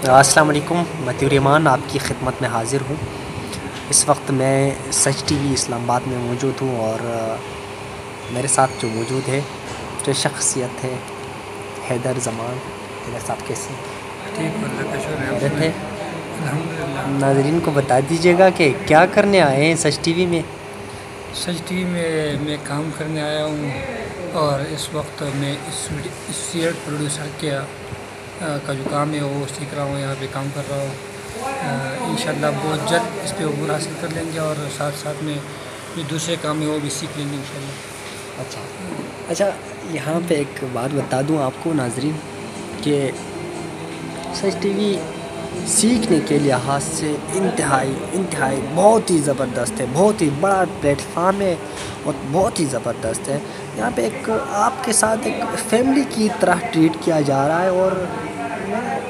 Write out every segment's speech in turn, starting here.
अस्सलाम वालेकुम, मैं तिरमान आपकी खिदमत में हाज़िर हूँ। इस वक्त मैं सच टीवी इस्लामाबाद में मौजूद हूँ और मेरे साथ जो मौजूद है जो शख्सियत है हैदर ज़मान। हैदर साहब कैसे हैं? ठीक है, अल्लाह का शुक्र है। खैरियत है? अल्हम्दुलिल्लाह। नाज़रीन को बता दीजिएगा कि क्या करने आए हैं सच टीवी में। सच टीवी में मैं काम करने आया हूँ और इस वक्त मैं इस सीरियल प्रोड्यूसर का जो काम है वो सीख रहा हूँ, यहाँ पे काम कर रहा हूँ। इंशाल्लाह बहुत जल्द इस पे अबूर हासिल कर लेंगे और साथ साथ में जो दूसरे काम है वो भी सीख लेंगे इंशाल्लाह। अच्छा अच्छा, यहाँ पे एक बात बता दूँ आपको नाज़रीन कि सच टीवी सीखने के लिहाज से इंतहाई बहुत ही ज़बरदस्त है, बहुत ही बड़ा प्लेटफार्म है और बहुत ही ज़बरदस्त है। यहाँ पे एक आपके साथ एक फैमिली की तरह ट्रीट किया जा रहा है और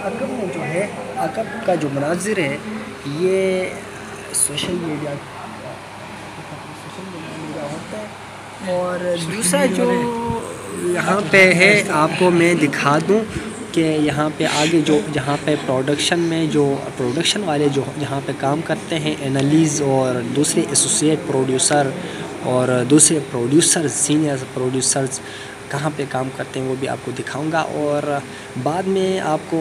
अकब में जो है, अकब का जो मनाजिर है ये सोशल मीडिया होता है। और सोशल दूसरा मीडिया जो वाले यहाँ पे है आपको मैं दिखा दूँ कि यहाँ पे आगे जो जहाँ पे प्रोडक्शन वाले जो जहाँ पे काम करते हैं एनालिज और दूसरे एसोसिएट प्रोड्यूसर और दूसरे प्रोड्यूसर्स सीनियर प्रोड्यूसर्स कहाँ पे काम करते हैं वो भी आपको दिखाऊंगा। और बाद में आपको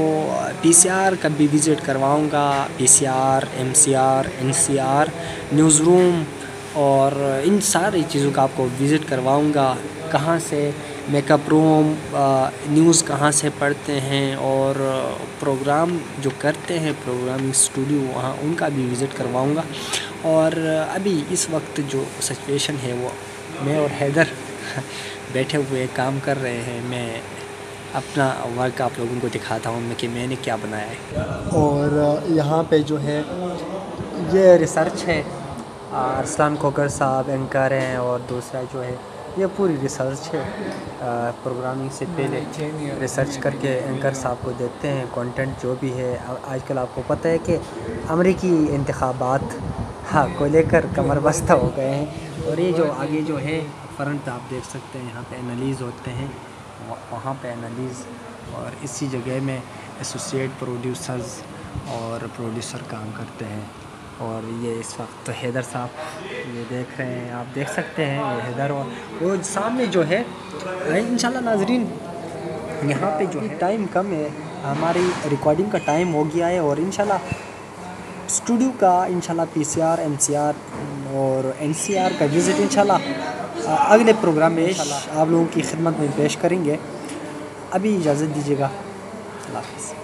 पीसीआर का भी विज़िट करवाऊंगा, PCR, MCR, NCR, news room और इन सारी चीज़ों का आपको विज़िट करवाऊंगा। कहाँ से मेकअप रूम, न्यूज़ कहाँ से पढ़ते हैं और प्रोग्राम जो करते हैं प्रोग्रामिंग स्टूडियो वहाँ उनका भी विज़िट करवाऊंगा। और अभी इस वक्त जो सिचुएशन है वो मैं और हैदर बैठे हुए काम कर रहे हैं। मैं अपना वर्क आप लोगों को दिखाता हूँ कि मैंने क्या बनाया है। और यहाँ पे जो है ये रिसर्च है, अरसलान कोकर साहब एंकर हैं और दूसरा जो है ये पूरी रिसर्च है। प्रोग्रामिंग से पहले रिसर्च करके एंकर साहब को देते हैं कंटेंट जो भी है। आजकल आपको पता है कि अमेरिकी इंतखाबात को लेकर कमर बस्ता हो गए हैं। और ये जो आगे जो है फ्रंट आप देख सकते हैं, यहाँ पे एनालिज़ होते हैं, वहाँ पे एनालिज़ और इसी जगह में एसोसिएट प्रोड्यूसर्स और प्रोड्यूसर काम करते हैं। और ये इस वक्त हैदर साहब ये देख रहे हैं, आप देख सकते हैं ये हैदर और वो सामने जो है इंशाल्लाह नाजरीन यहाँ पे जो है टाइम कम है, हमारी रिकॉर्डिंग का टाइम हो गया है और इंशाल्लाह स्टूडियो का इंशाल्लाह पीसीआर, एमसीआर और एनसीआर का विज़िट इंशाल्लाह अगले प्रोग्राम में आप लोगों की खिदमत में पेश करेंगे। अभी इजाज़त दीजिएगा, अल्लाह हाफ़िज़।